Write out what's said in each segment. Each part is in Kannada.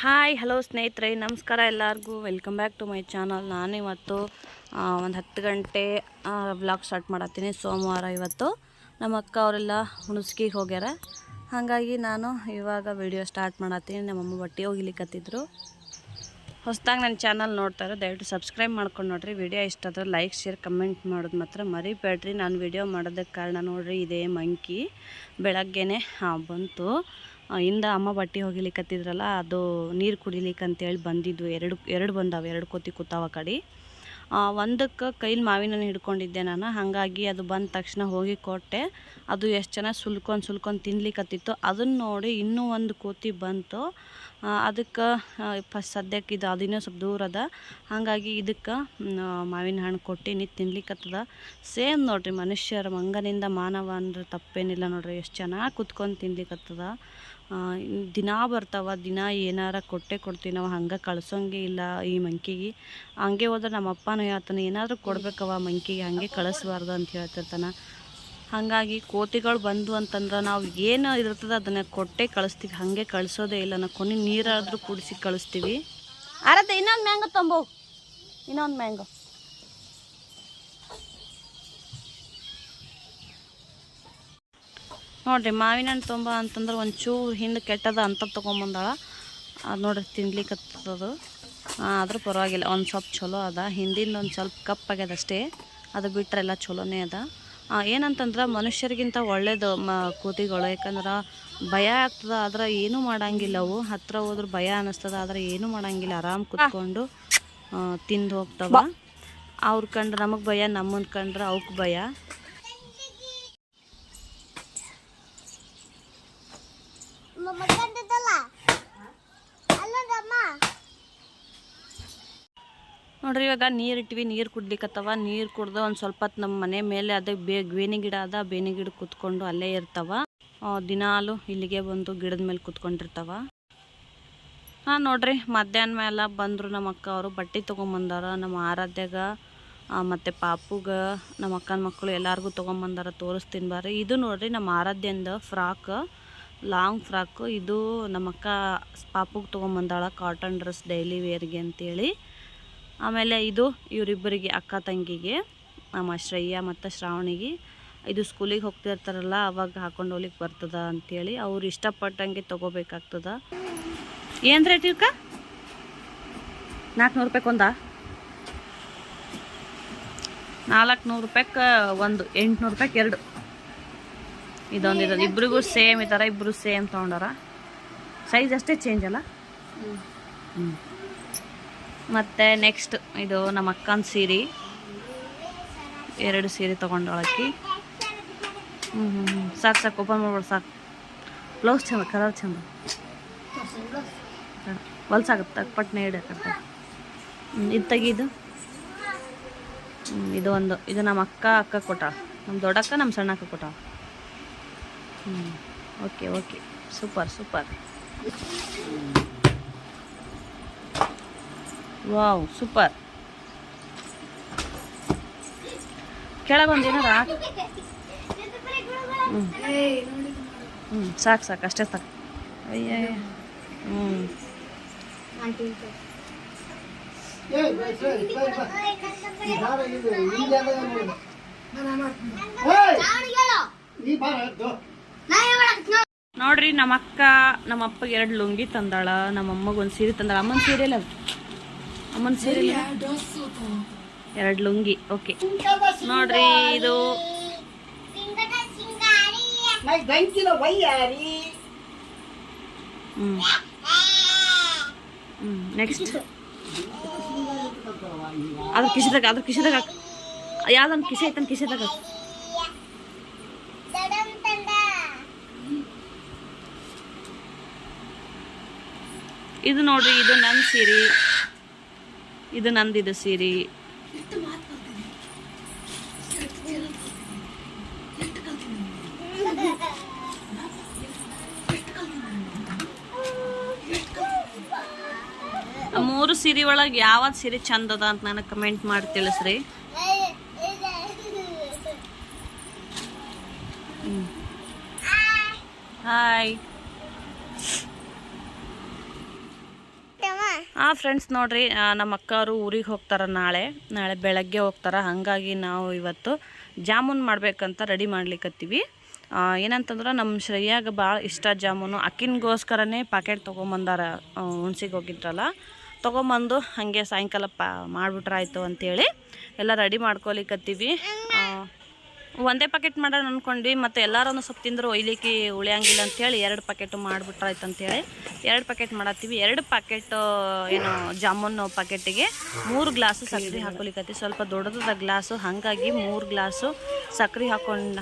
ಹಾಯ್ ಹಲೋ ಸ್ನೇಹಿತರೆ, ನಮಸ್ಕಾರ ಎಲ್ಲರಿಗೂ. Welcome back to my channel. ನಾನಿವತ್ತು ಒಂದು 10 ಗಂಟೆ ವ್ಲಾಗ್ ಸ್ಟಾರ್ಟ್ ಮಾಡತ್ತೀನಿ. ಸೋಮವಾರ ಇವತ್ತು ನಮ್ಮ ಅಕ್ಕ ಅವರೆಲ್ಲ ಹುಣಸ್ಕಿಗೆ ಹೋಗ್ಯಾರ. ಹಾಗಾಗಿ ನಾನು ಇವಾಗ ವಿಡಿಯೋ ಸ್ಟಾರ್ಟ್ ಮಾಡತ್ತೀನಿ. ನಮ್ಮಮ್ಮ ಬಟ್ಟೆ ಹೋಗಿಲಿಕ್ಕತ್ತಿದ್ರು. ಹೊಸದಾಗಿ ನನ್ನ ಚಾನಲ್ ನೋಡ್ತಾರೆ, ದಯವಿಟ್ಟು ಸಬ್ಸ್ಕ್ರೈಬ್ ಮಾಡ್ಕೊಂಡು ನೋಡಿರಿ. ವಿಡಿಯೋ ಇಷ್ಟ ಆದರೆ ಲೈಕ್ ಶೇರ್ ಕಮೆಂಟ್ ಮಾಡೋದು ಮಾತ್ರ ಮರಿಬೇಡ್ರಿ. ನಾನು ವಿಡಿಯೋ ಮಾಡೋದಕ್ಕೆ ಕಾರಣ ನೋಡಿರಿ, ಇದೇ ಮಂಕಿ ಬೆಳಗ್ಗೆನೇ ಬಂತು. ಇಂದ ಅಮ್ಮ ಬಟ್ಟೆ ಹೋಗಿಲಿಕ್ಕತ್ತಿದ್ರಲ್ಲ, ಅದು ನೀರು ಕುಡಿಲಿಕ್ಕೆ ಅಂತೇಳಿ ಬಂದಿದ್ವು. ಎರಡು ಬಂದಾವೆ, 2 ಕೋತಿ ಕೂತಾವ ಕಡೆ. ಒಂದಕ್ಕೆ ಕೈಲಿ ಮಾವಿನ ಹಣ್ಣು ಹಿಡ್ಕೊಂಡಿದ್ದೆ ನಾನು. ಹಾಗಾಗಿ ಅದು ಬಂದ ತಕ್ಷಣ ಹೋಗಿ ಕೊಟ್ಟೆ. ಅದು ಎಷ್ಟು ಚೆನ್ನಾಗಿ ಸುಲ್ಕೊಂಡು ತಿನ್ಲಿಕ್ಕತ್ತಿತ್ತು. ಅದನ್ನು ನೋಡಿ ಇನ್ನೂ ಒಂದು ಕೋತಿ ಬಂತು. ಅದಕ್ಕೆ ಸದ್ಯಕ್ಕೆ ಇದು ಅದಿನ್ನೂ ಸ್ವಲ್ಪ ದೂರ ಅದ. ಹಾಗಾಗಿ ಇದಕ್ಕೆ ಮಾವಿನ ಹಣ್ಣು ಕೊಟ್ಟು ತಿನ್ಲಿಕ್ಕತ್ತದ. ಸೇಮ್ ನೋಡಿರಿ, ಮನುಷ್ಯರ ಮಂಗನಿಂದ ಮಾನವ ಅಂದ್ರೆ ತಪ್ಪೇನಿಲ್ಲ ನೋಡ್ರಿ. ಎಷ್ಟು ಚೆನ್ನಾಗಿ ಕುತ್ಕೊಂಡು ತಿನ್ಲಿಕ್ಕತ್ತದ. ದಿನಾ ಬರ್ತಾವ, ದಿನ ಏನಾರ ಕೊಡ್ತೀವಿ ನಾವು. ಹಂಗೆ ಕಳ್ಸೋಂಗೆ ಇಲ್ಲ ಈ ಮಂಕಿಗೆ. ಹಂಗೆ ಹೋದ್ರೆ ನಮ್ಮ ಅಪ್ಪನೂ ಹೇಳ್ತಾನೆ, ಏನಾದರೂ ಕೊಡ್ಬೇಕವ ಮಂಕಿಗೆ, ಹಂಗೆ ಕಳಿಸ್ಬಾರ್ದು ಅಂತ ಹೇಳ್ತಿರ್ತಾನೆ. ಹಾಗಾಗಿ ಕೋತಿಗಳು ಬಂದು ಅಂತಂದ್ರೆ ನಾವು ಏನು ಇರ್ತದೆ ಅದನ್ನು ಕೊಟ್ಟೆ ಕಳಿಸ್ತೀವಿ, ಹಾಗೆ ಕಳಿಸೋದೇ ಇಲ್ಲ. ನಾವು ಕೊನೆ ನೀರಾದರೂ ಕುಡಿಸಿ ಕಳಿಸ್ತೀವಿ. ಆರತ್ತೆ ಇನ್ನೊಂದು ಮ್ಯಾಂಗೋ ತೊಂಬೋ, ಇನ್ನೊಂದು ಮ್ಯಾಂಗೋ. ನೋಡಿರಿ, ಮಾವಿನ ಹಣ್ಣು ತೊಂಬ ಅಂತಂದ್ರೆ ಒಂಚೂರು ಹಿಂದೆ ಕೆಟ್ಟದ ಅಂತ ತೊಗೊಂಬಂದಾಳ. ಅದು ನೋಡ್ರಿ ತಿನ್ಲಿಕ್ಕತ್ತದು. ಆದರೂ ಪರವಾಗಿಲ್ಲ, ಒಂದು ಸ್ವಲ್ಪ ಚಲೋ ಅದ. ಹಿಂದಿಂದ ಒಂದು ಸ್ವಲ್ಪ ಕಪ್ಪಾಗ್ಯದ ಅಷ್ಟೇ, ಅದು ಬಿಟ್ಟರೆ ಎಲ್ಲ ಚಲೋನೇ ಅದ. ಏನಂತಂದ್ರೆ ಮನುಷ್ಯರಿಗಿಂತ ಒಳ್ಳೇದು ಕೋತಿಗಳು. ಯಾಕಂದ್ರೆ ಭಯ ಆಗ್ತದೆ, ಆದ್ರೆ ಏನೂ ಮಾಡಂಗಿಲ್ಲ. ಅವು ಹತ್ರ ಹೋದ್ರೆ ಭಯ ಅನ್ನಿಸ್ತದೆ, ಆದರೆ ಏನೂ ಮಾಡಂಗಿಲ್ಲ. ಆರಾಮ್ ಕುತ್ಕೊಂಡು ತಿಂದು ಹೋಗ್ತಾವ. ಅವ್ರ ಕಂಡ್ರೆ ನಮಗೆ ಭಯ, ನಮ್ಮನ್ನು ಕಂಡ್ರೆ ಅವಕ್ಕೆ ಭಯ. ನೋಡ್ರಿ, ಇವಾಗ ನೀರು ಇಟ್ವಿ, ನೀರು ಕುಡ್ಲಿಕ್ಕತ್ತವ. ನೀರು ಕುಡ್ದು ಒಂದು ಸ್ವಲ್ಪ ಹೊತ್ತು ನಮ್ಮ ಮನೆ ಮೇಲೆ ಅದೇ ಬೇವಿನ ಗಿಡ ಅದ. ಬೇವಿನ ಗಿಡ ಕುತ್ಕೊಂಡು ಅಲ್ಲೇ ಇರ್ತಾವ. ದಿನಾಲು ಇಲ್ಲಿಗೆ ಬಂದು ಗಿಡದ ಮೇಲೆ ಕುತ್ಕೊಂಡಿರ್ತಾವ. ನೋಡ್ರಿ, ಮಧ್ಯಾಹ್ನ ಮೇಲೆ ಬಂದರು ನಮ್ಮ ಅಕ್ಕ ಅವರು. ಬಟ್ಟೆ ತೊಗೊಂಬಂದಾರ. ನಮ್ಮ ಆರಾಧ್ಯಾಗ ಮತ್ತು ಪಾಪುಗೆ, ನಮ್ಮ ಅಕ್ಕನ ಮಕ್ಕಳು ಎಲ್ಲರಿಗೂ ತೊಗೊಂಬಂದಾರ. ತೋರಿಸ್ತೀನಿ ಬಾರಿ. ಇದು ನೋಡ್ರಿ ನಮ್ಮ ಆರಾಧ್ಯಂದು ಫ್ರಾಕ್, ಲಾಂಗ್ ಫ್ರಾಕು. ಇದು ನಮ್ಮ ಅಕ್ಕ ಪಾಪುಗೆ ತೊಗೊಂಬಂದಾಳ, ಕಾಟನ್ ಡ್ರೆಸ್ ಡೈಲಿ ವೇರ್ಗೆ ಅಂತೇಳಿ. ಆಮೇಲೆ ಇದು ಇವರಿಬ್ಬರಿಗೆ, ಅಕ್ಕ ತಂಗಿಗೆ, ನಮ್ಮ ಶ್ರೇಯ ಮತ್ತು ಶ್ರಾವಣಿಗೆ. ಇದು ಸ್ಕೂಲಿಗೆ ಹೋಗ್ತಿರ್ತಾರಲ್ಲ, ಅವಾಗ ಹಾಕೊಂಡು ಹೋಗ್ಲಿಕ್ಕೆ ಬರ್ತದ ಅಂಥೇಳಿ ಅವ್ರು ಇಷ್ಟಪಟ್ಟಂಗೆ ತೊಗೋಬೇಕಾಗ್ತದ. ಏನು ರೇಟ್ ಇವಕ್ಕ? 400 ರೂಪಾಯಿಗೆ ಒಂದ? 400 ರೂಪಾಯಿಗೆ ಒಂದು, 800 ರೂಪಾಯಿಗೆ 2. ಇದೊಂದು ಇಬ್ಬರಿಗೂ ಸೇಮ್ ಈ ಥರ, ಇಬ್ಬರು ಸೇಮ್ ತೊಗೊಂಡಾರ. ಸೈಜ್ ಅಷ್ಟೇ ಚೇಂಜ್ ಅಲ್ಲ. ಮತ್ತು ನೆಕ್ಸ್ಟ್ ಇದು ನಮ್ಮ ಅಕ್ಕನ ಸೀರೆ. 2 ಸೀರೆ ತೊಗೊಂಡೊಳಕ್ಕಿ. ಸಾಕು ಓಪನ್ ಮಾಡ್ಬಿಡು, ಸಾಕು. ಬ್ಲೌಸ್ ಚಂದ, ಕಲರ್ ಚಂದ, ಹೊಲ್ಸಾಗುತ್ತೆ. ಪಟ್ನೆ ಇಡಕ್ಕೆ ಇದು ತೆಗೀದು. ಇದು ಒಂದು, ಇದು ನಮ್ಮ ಅಕ್ಕ ಕೊಟ್ಟಾಳ. ನಮ್ಮ ದೊಡ್ಡಕ್ಕ, ನಮ್ಮ ಸಣ್ಣಕ್ಕ ಕೊಟ್ಟಾಳ. Okay, super. Wow, super. ಕೆಳಗೊಂದು ಏನಾರ ಸಾಕು ಅಷ್ಟೇ ಸಾಕು. ಅಯ್ಯ ನೋಡ್ರಿ, ನಮ್ಮ ಅಕ್ಕ ನಮ್ಮ ಅಪ್ಪಗೆ 2 ಲುಂಗಿ ತಂದಾಳ. ನಮ್ಮ ಅಮ್ಮಗೆ ಒಂದು ಸೀರೆ ತಂದಾಳ. ಅಮ್ಮನ ಸೀರೆ ಇಲ್ಲ, ಅಮ್ಮನ ಸೀರೆ 2 ಲುಂಗಿ. ಓಕೆ ನೋಡ್ರಿ, ಇದು ನೆಕ್ಸ್ಟ್ ಅದ್ರ ಕಿಶೆದಾಗ ಯಾವ್ದೊಂದು ಕಿಸೆ ಐತನ್ ಕಿಸೆದಾಗ. ಇದು ನೋಡ್ರಿ, ಇದು ನನ್ನ ಸೀರೆ, ಇದು ನಂದಿದು ಸೀರೆ. ಮೂರು ಸೀರೆ ಒಳಗೆ ಯಾವ್ದು ಸೀರೆ ಚಂದ ಅದ ಅಂತ ನನಗೆ ಕಮೆಂಟ್ ಮಾಡಿ ತಿಳಿಸ್ರಿ. ಹಾಯ್. ಫ್ರೆಂಡ್ಸ್ ನೋಡಿರಿ, ನಮ್ಮ ಅಕ್ಕವರು ಊರಿಗೆ ಹೋಗ್ತಾರೆ. ನಾಳೆ ಬೆಳಗ್ಗೆ ಹೋಗ್ತಾರೆ. ಹಾಗಾಗಿ ನಾವು ಇವತ್ತು ಜಾಮೂನ್ ಮಾಡ್ಬೇಕಂತ ರೆಡಿ ಮಾಡ್ಲಿಕ್ಕತ್ತೀವಿ. ಏನಂತಂದ್ರೆ ನಮ್ಮ ಶ್ರೇಯಾಗ ಭಾಳ ಇಷ್ಟ ಜಾಮೂನು. ಅಕ್ಕಿನಿಗೋಸ್ಕರನೇ ಪ್ಯಾಕೆಟ್ ತೊಗೊಂಬಂದಾರ. ಹುಣ್ಸಿಗೆ ಹೋಗಿದ್ರಲ್ಲ, ತೊಗೊಂಬಂದು ಹಾಗೆ ಸಾಯಂಕಾಲ ಮಾಡಿಬಿಟ್ರಾಯ್ತು ಅಂಥೇಳಿ ಎಲ್ಲ ರೆಡಿ ಮಾಡ್ಕೊಲಿಕ್ಕತ್ತೀವಿ. ಒಂದೇ ಪ್ಯಾಕೆಟ್ ಮಾಡೋಣ ಅಂದ್ಕೊಂಡ್ವಿ, ಮತ್ತು ಎಲ್ಲರೂ ಸ್ವಲ್ಪ ತಿಂದರೂ ಒಯ್ಲಿಕ್ಕೆ ಉಳಿಯಂಗಿಲ್ಲ ಅಂಥೇಳಿ 2 ಪ್ಯಾಕೆಟು ಮಾಡಿಬಿಟ್ರಾಯ್ತು ಅಂಥೇಳಿ 2 ಪ್ಯಾಕೆಟ್ ಮಾಡತ್ತೀವಿ. 2 ಪ್ಯಾಕೆಟ್ ಏನು ಜಾಮೂನು ಪ್ಯಾಕೆಟಿಗೆ 3 ಗ್ಲಾಸು ಸಕ್ಕರೆ ಹಾಕೊಲಿಕ್ಕತ್ತೀವಿ. ಸ್ವಲ್ಪ ದೊಡ್ಡದ ಗ್ಲಾಸು, ಹಾಗಾಗಿ 3 ಗ್ಲಾಸು ಸಕ್ಕರೆ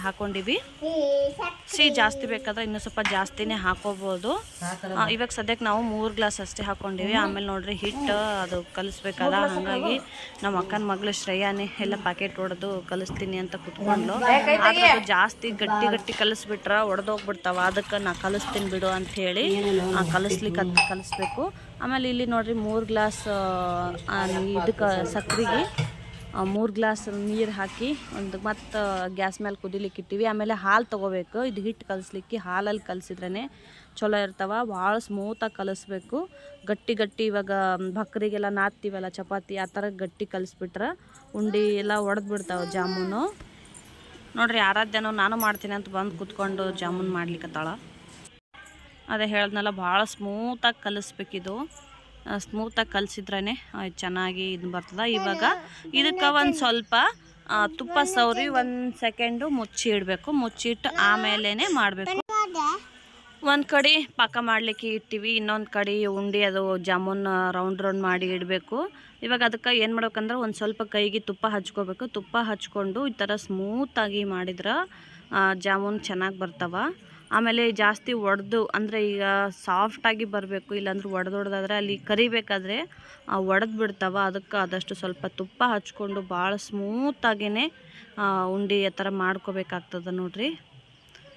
ಹಾಕೊಂಡಿವಿ. ಸಿಹಿ ಜಾಸ್ತಿ ಬೇಕಾದ್ರೆ ಇನ್ನೂ ಸ್ವಲ್ಪ ಜಾಸ್ತಿನೇ ಹಾಕೋಬೋದು. ಇವಾಗ ಸದ್ಯಕ್ಕೆ ನಾವು 3 ಗ್ಲಾಸ್ ಅಷ್ಟೇ ಹಾಕ್ಕೊಂಡಿವಿ. ಆಮೇಲೆ ನೋಡ್ರಿ ಹಿಟ್ಟು ಅದು ಕಲಿಸ್ಬೇಕಲ್ಲ, ಹಾಗಾಗಿ ನಮ್ಮ ಅಕ್ಕನ ಮಗಳು ಶ್ರೇಯಾನೇ ಎಲ್ಲ ಪ್ಯಾಕೆಟ್ ಹೊಡೆದು ಕಲಿಸ್ತೀನಿ ಅಂತ ಕುತ್ಕೊಂಡು, ಆದ್ರೆ ಜಾಸ್ತಿ ಗಟ್ಟಿ ಕಲಿಸ್ಬಿಟ್ರೆ ಒಡೆದೋಗ್ಬಿಡ್ತಾವ. ಅದಕ್ಕೆ ನಾ ಕಲಿಸ್ತೀನಿ ಬಿಡು ಅಂಥೇಳಿ ಕಲಿಸ್ಬೇಕು. ಆಮೇಲೆ ಇಲ್ಲಿ ನೋಡ್ರಿ 3 ಗ್ಲಾಸ್ ಇದಕ್ಕೆ ಸಕ್ಕರೆಗೆ 3 ಗ್ಲಾಸ್ ನೀರು ಹಾಕಿ ಮತ್ತು ಗ್ಯಾಸ್ ಮೇಲೆ ಕುದಿಲಿಕ್ಕೆ ಇಟ್ಟಿವಿ. ಆಮೇಲೆ ಹಾಲು ತೊಗೋಬೇಕು. ಇದು ಹಿಟ್ಟು ಕಲಿಸ್ಲಿಕ್ಕೆ ಹಾಲಲ್ಲಿ ಕಲಿಸಿದ್ರೇ ಚಲೋ ಇರ್ತಾವ. ಭಾಳ ಸ್ಮೂತಾಗಿ ಕಲಿಸ್ಬೇಕು. ಗಟ್ಟಿ ಇವಾಗ ಭಕ್ರಿಗೆಲ್ಲ ನಾದ್ತೀವಲ್ಲ ಚಪಾತಿ, ಆ ಥರ ಗಟ್ಟಿ ಕಲಿಸ್ಬಿಟ್ರೆ ಉಂಡೆ ಎಲ್ಲ ಒಡೆದು ಬಿಡ್ತಾವೆ ಜಾಮೂನು. ನೋಡ್ರಿ, ಆರಾಧ್ಯನೂ ನಾನು ಮಾಡ್ತೀನಿ ಅಂತ ಬಂದು ಕುತ್ಕೊಂಡು ಜಾಮೂನ್ ಮಾಡ್ಲಿಕ್ಕತ್ತಾಳ. ಅದೇ ಹೇಳ್ದನಲ್ಲ, ಭಾಳ ಸ್ಮೂತಾಗಿ ಕಲಿಸ್ಬೇಕಿದು. ಸ್ಮೂತಾಗಿ ಕಲಿಸಿದ್ರೇ ಚೆನ್ನಾಗಿ ಇದು ಬರ್ತದೆ. ಇವಾಗ ಇದಕ್ಕೆ ಒಂದು ಸ್ವಲ್ಪ ತುಪ್ಪ ಸವರಿ 1 ಸೆಕೆಂಡು ಮುಚ್ಚಿ ಇಡಬೇಕು. ಮುಚ್ಚಿಟ್ಟು ಆಮೇಲೆ ಮಾಡಬೇಕು. ಒಂದು ಕಡೆ ಪಾಕ ಮಾಡಲಿಕ್ಕೆ ಇಟ್ಟಿವಿ, ಇನ್ನೊಂದು ಕಡೆ ಉಂಡೆ ಅದು ಜಾಮೂನ್ ರೌಂಡ್ ಮಾಡಿ ಇಡಬೇಕು. ಇವಾಗ ಅದಕ್ಕೆ ಏನು ಮಾಡ್ಬೇಕಂದ್ರೆ ಒಂದು ಸ್ವಲ್ಪ ಕೈಗೆ ತುಪ್ಪ ಹಚ್ಕೋಬೇಕು. ತುಪ್ಪ ಹಚ್ಕೊಂಡು ಈ ಥರ ಸ್ಮೂತಾಗಿ ಮಾಡಿದ್ರೆ ಜಾಮೂನ್ ಚೆನ್ನಾಗಿ ಬರ್ತಾವ. ಆಮೇಲೆ ಜಾಸ್ತಿ ಒಡೆದು ಅಂದರೆ ಈಗ ಸಾಫ್ಟಾಗಿ ಬರಬೇಕು, ಇಲ್ಲಾಂದ್ರೆ ಒಡೆದೊಡ್ದಾದ್ರೆ ಅಲ್ಲಿ ಕರಿಬೇಕಾದ್ರೆ ಒಡೆದು ಬಿಡ್ತಾವ. ಅದಕ್ಕೆ ಆದಷ್ಟು ಸ್ವಲ್ಪ ತುಪ್ಪ ಹಚ್ಕೊಂಡು ಭಾಳ ಸ್ಮೂತಾಗಿಯೇ ಉಂಡೆ ಆ ಥರ ಮಾಡ್ಕೋಬೇಕಾಗ್ತದೆ. ನೋಡಿರಿ,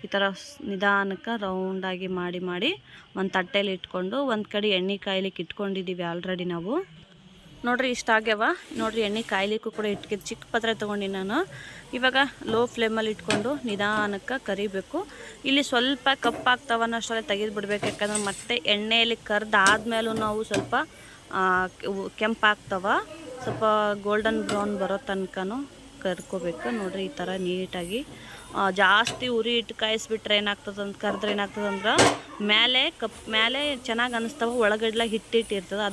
ಈ ಥರ ನಿಧಾನಕ್ಕೆ ರೌಂಡಾಗಿ ಮಾಡಿ ಒಂದು ತಟ್ಟೆಯಲ್ಲಿ ಇಟ್ಕೊಂಡು ಒಂದು ಕಡೆ ಎಣ್ಣೆ ಕಾಯ್ಲಿಕ್ಕೆ ಇಟ್ಕೊಂಡಿದ್ದೀವಿ ಆಲ್ರೆಡಿ ನಾವು. ನೋಡಿರಿ, ಇಷ್ಟ ಆಗ್ಯಾವ. ನೋಡಿರಿ, ಎಣ್ಣೆ ಕಾಯ್ಲಿಕ್ಕೂ ಕೂಡ ಚಿಕ್ಕ ಪಾತ್ರೆ ತೊಗೊಂಡು ನಾನು. ಇವಾಗ ಲೋ ಫ್ಲೇಮಲ್ಲಿ ಇಟ್ಕೊಂಡು ನಿಧಾನಕ್ಕೆ ಕರಿಬೇಕು. ಇಲ್ಲಿ ಸ್ವಲ್ಪ ಕಪ್ಪಾಗ್ತಾವನ್ನ ಅಷ್ಟರಲ್ಲೇ ತೆಗೆದು ಬಿಡ್ಬೇಕು. ಯಾಕಂದ್ರೆ ಮತ್ತೆ ಎಣ್ಣೆಯಲ್ಲಿ ಕರೆದಾದ್ಮೇಲೂ ನಾವು ಸ್ವಲ್ಪ ಕೆಂಪಾಗ್ತವ. ಸ್ವಲ್ಪ ಗೋಲ್ಡನ್ ಬ್ರೌನ್ ಬರೋ ತನಕನೂ ಕರ್ಕೋಬೇಕು. ನೋಡಿರಿ, ಈ ಥರ ನೀಟಾಗಿ ಜಾಸ್ತಿ ಉರಿ ಇಟ್ಟು ಕಾಯಿಸ್ಬಿಟ್ರೆ ಕರೆದ್ರೆ ಏನಾಗ್ತದಂದ್ರೆ ಮೇಲೆ ಚೆನ್ನಾಗಿ ಅನ್ನಿಸ್ತಾವ, ಒಳಗಡ್ಲ ಹಿಟ್ಟಿರ್ತದೆ.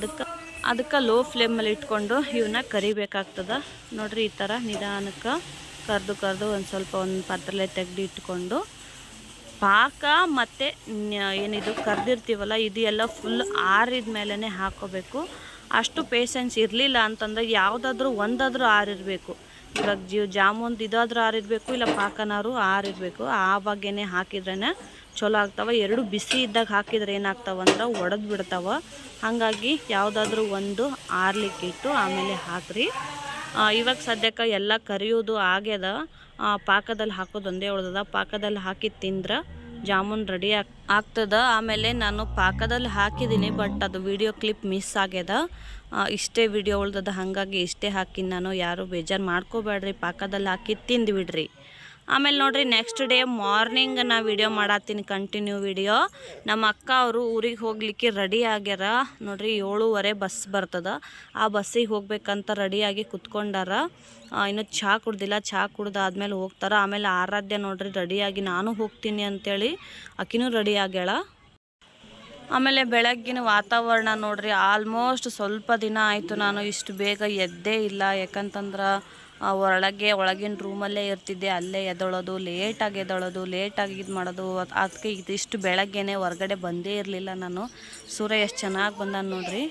ಅದಕ್ಕೆ ಲೋ ಫ್ಲೇಮಲ್ಲಿ ಇಟ್ಕೊಂಡು ಇವನ್ನ ಕರಿಬೇಕಾಗ್ತದೆ. ನೋಡಿರಿ, ಈ ಥರ ನಿಧಾನಕ್ಕೆ ಕರೆದು ಒಂದು ಪಾತ್ರೆಲೆ ತೆಗೆದು ಇಟ್ಕೊಂಡು ಪಾಕ ಮತ್ತು ಏನಿದು ಕರೆದಿರ್ತೀವಲ್ಲ ಇದು ಎಲ್ಲ ಫುಲ್ ಆರಿದ ಮೇಲೇ ಹಾಕ್ಕೋಬೇಕು. ಅಷ್ಟು ಪೇಷನ್ಸ್ ಇರಲಿಲ್ಲ ಅಂತಂದ್ರೆ ಯಾವುದಾದ್ರೂ ಒಂದಾದರೂ ಆರಿರಬೇಕು. ಇವಾಗ ಜಾಮೂನ್ ಇದಾದ್ರೂ ಆರಿರಬೇಕು, ಇಲ್ಲ ಪಾಕನಾರು ಆರಿರಬೇಕು. ಆವಾಗೇ ಹಾಕಿದ್ರೇ ಚಲೋ ಆಗ್ತಾವೆ. 2 ಬಿಸಿ ಇದ್ದಾಗ ಹಾಕಿದ್ರೆ ಏನಾಗ್ತಾವಂದ್ರೆ ಒಡೆದು ಬಿಡ್ತಾವೆ. ಹಾಗಾಗಿ ಯಾವುದಾದ್ರೂ ಒಂದು ಆರ್ಲಿಕ್ಕೆ ಇಟ್ಟು ಆಮೇಲೆ ಹಾಕ್ರಿ. ಇವಾಗ ಸದ್ಯಕ್ಕೆ ಎಲ್ಲ ಕರಿಯೋದು ಆಗ್ಯದ. ಪಾಕದಲ್ಲಿ ಹಾಕೋದು ಒಂದೇ ಉಳ್ದದ. ಪಾಕದಲ್ಲಿ ಹಾಕಿ ತಿಂದ್ರೆ ಜಾಮೂನ್ ರೆಡಿ ಆಗ್ತದ. ಆಮೇಲೆ ನಾನು ಪಾಕದಲ್ಲಿ ಹಾಕಿದ್ದೀನಿ, ಬಟ್ ಅದು ವಿಡಿಯೋ ಕ್ಲಿಪ್ ಮಿಸ್ ಆಗ್ಯದ. ಇಷ್ಟೇ ವಿಡಿಯೋ ಉಳ್ದದ, ಹಾಗಾಗಿ ಇಷ್ಟೇ ಹಾಕಿನಿ ನಾನು. ಯಾರು ಬೇಜಾರು ಮಾಡ್ಕೋಬೇಡ್ರಿ, ಪಾಕದಲ್ಲಿ ಹಾಕಿ ತಿಂದು ಬಿಡ್ರಿ. ಆಮೇಲೆ ನೋಡಿರಿ, ನೆಕ್ಸ್ಟ್ ಡೇ ಮಾರ್ನಿಂಗ್ ನಾ ವಿಡಿಯೋ ಮಾಡತ್ತೀನಿ, ಕಂಟಿನ್ಯೂ ವಿಡಿಯೋ. ನಮ್ಮ ಅಕ್ಕ ಅವರು ಊರಿಗೆ ಹೋಗ್ಲಿಕ್ಕೆ ರೆಡಿ ಆಗ್ಯಾರ. ನೋಡಿರಿ, 7:15 ಬಸ್ ಬರ್ತದ. ಆ ಬಸ್ಸಿಗೆ ಹೋಗ್ಬೇಕಂತ ರೆಡಿಯಾಗಿ ಕುತ್ಕೊಂಡಾರ. ಇನ್ನು ಚಹಾ ಕುಡ್ದಿಲ್ಲ. ಚಹಾ ಕುಡ್ದಾದ್ಮೇಲೆ ಹೋಗ್ತಾರೆ. ಆಮೇಲೆ ಆರಾಧ್ಯ ನೋಡಿರಿ ರೆಡಿಯಾಗಿ ನಾನು ಹೋಗ್ತೀನಿ ಅಂಥೇಳಿ ಆಕಿನೂ ರೆಡಿ ಆಗ್ಯಾಳ. ಆಮೇಲೆ ಬೆಳಗ್ಗಿನ ವಾತಾವರಣ ನೋಡಿರಿ, ಆಲ್ಮೋಸ್ಟ್ ಸ್ವಲ್ಪ ದಿನ ಆಯಿತು ನಾನು ಇಷ್ಟು ಬೇಗ ಎದ್ದೇ ಇಲ್ಲ. ಯಾಕಂತಂದ್ರೆ ಒಳಗಿನ ರೂಮಲ್ಲೇ ಇರ್ತಿದ್ದೆ. ಅಲ್ಲೇ ಎದ್ದೊಳೋದು, ಲೇಟಾಗಿ ಇದು ಮಾಡೋದು. ಅದಕ್ಕೆ ಇದಿಷ್ಟು ಬೆಳಗ್ಗೆನೆ ಹೊರಗಡೆ ಬಂದೇ ಇರಲಿಲ್ಲ ನಾನು. ಸೂರ್ಯ ಎಷ್ಟು ಚೆನ್ನಾಗಿ ಬಂದಾನ ನೋಡ್ರಿ.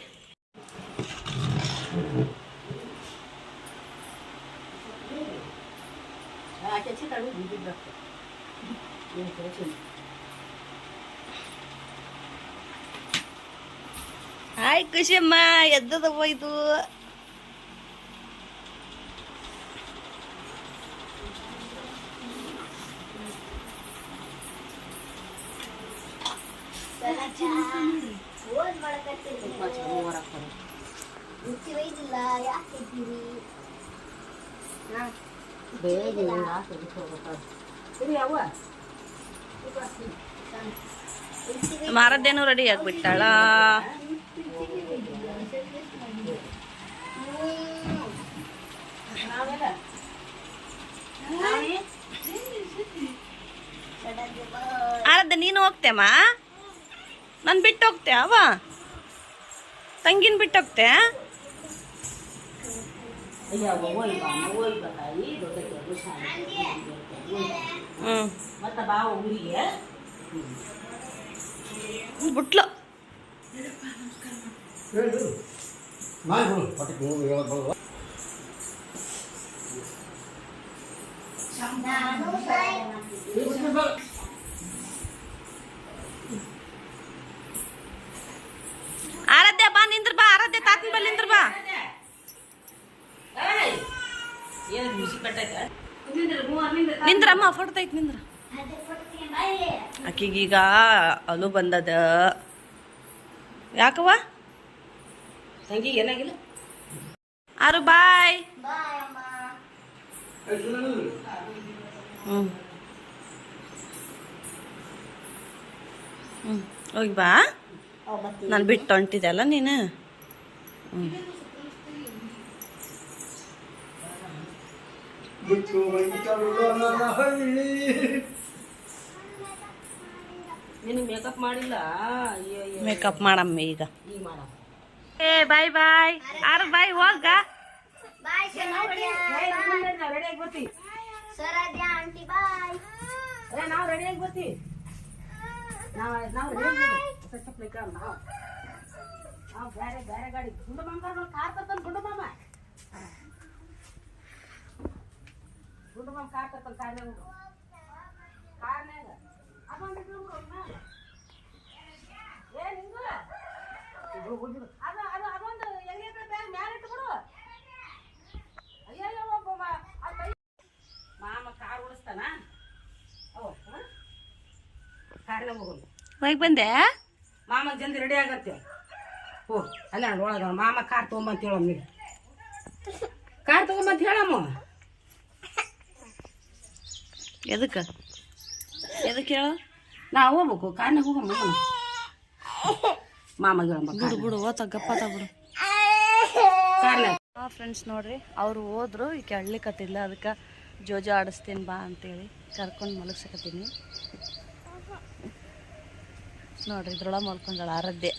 ಹಾಯ್ ಖುಷಿಯಮ್ಮ, ಎದ್ದದವ್ವ ಇದು. ಮಾರದ್ದೇನು ರೆಡಿ ಆಗ್ಬಿಟ್ಟಾಳ. ಆರಾಧ್ಯ ನೀನು ಹೋಗ್ತೇಮ್ಮ, ನಾನು ಬಿಟ್ಟು ಹೋಗ್ತೆ ಅವ ತಂಗಿನ ಬಿಟ್ಟು ಹೋಗ್ತೆ. ಬಿಟ್ಲು ಆರಾಧ್ಯ ಬಾ, ನಿಂದ್ರ ಬಾ, ಆರಾಧ್ಯ ತಾತನ ಬಲ್ಲಿ ನಿಂದ್ರ ಬಾ. ನಿಂದ್ರಮ್ಮ ಫೋಟೋ ತೈತ್ ನಿಂದ್ರ. ಆಕಿಗೀಗ ಅಲು ಬಂದದ. ಯಾಕವ್ವ ತಂಗಿ ಏನಾಗಿಲ್ಲ? ಆರು ಬಾಯ್. ಹೋಗಿ ಬಾ, ನಾನು ಬಿಟ್ಟು ಹೊಂಟಿದ್ದೆಲ್ಲ ನೀನು. ಮೇಕಪ್ ಮಾಡಿಲ್ಲ, ಮೇಕಪ್ ಮಾಡಮ್ಮ ಈಗ. ಏ ಬಾಯ್ ಬಾಯ್. ಆರು ಬಾಯ್ ಹೋಗ. ನಾವು ರೆಡಿಯಾಗಿ ಬರ್ತೀವಿ. ಬೇರೆ ಬೇರೆ ಗಾಡಿ ಗುಂಡು ಮಾಮ ಕಾರ್ ತರ್ತಾನ. ಗುಂಡು ಮಾಮ ಕಾರ್ ತರ್ತಾನ. ಕಾರ್ನ್ಯಾಗ ಅದೊಂದು ಮಾಮ ಕಾರ್ ಓಡಿಸ್ತಾನ. ಕಾರ್ನಾಗ ಹೋಗೋದು. ಹೋಗಿ ಬಂದೆ. ಮಾಮ ಜಲ್ದಿ ರೆಡಿ ಆಗತ್ತೆ. ಓ ಅಲ್ಲ ಒಳಗ ಮಾಮ ಕಾರ್ ತೊಗೊಂಬಂತ ಹೇಳಮ್ಮ. ಈಗ ಕಾರ್ ತೊಗೊಂಬಂತ ಹೇಳಮ್ಮ. ಎದಕ್ಕೆ ಹೇಳು? ನಾವು ಹೋಗ್ಬೇಕು ಕಾರ್ನಾಗ ಹೋಗಮ್ಮ. ಮಾಮ ಬಿಡು ಬಿಡು ಓತ ಗಪ್ಪತ್ತ ಬಿಡು. ಕಾರ್ನಾಗ ಫ್ರೆಂಡ್ಸ್ ನೋಡ್ರಿ, ಅವ್ರು ಹೋದ್ರು. ಈಗ ಹಳ್ಳಿಕತ್ತಿಲ್ಲ, ಅದಕ್ಕೆ ಜೋಜೋ ಆಡಿಸ್ತೀನಿ ಬಾ ಅಂತೇಳಿ ಕರ್ಕೊಂಡು ಮಲಗ್ಸಕತ್ತೀನಿ. ನೋಡ್ರಿ ಇದ್ರೊಳಗೆ ಮಲ್ಕೊಂಡಾಳ ಆರಾಧ್ಯ.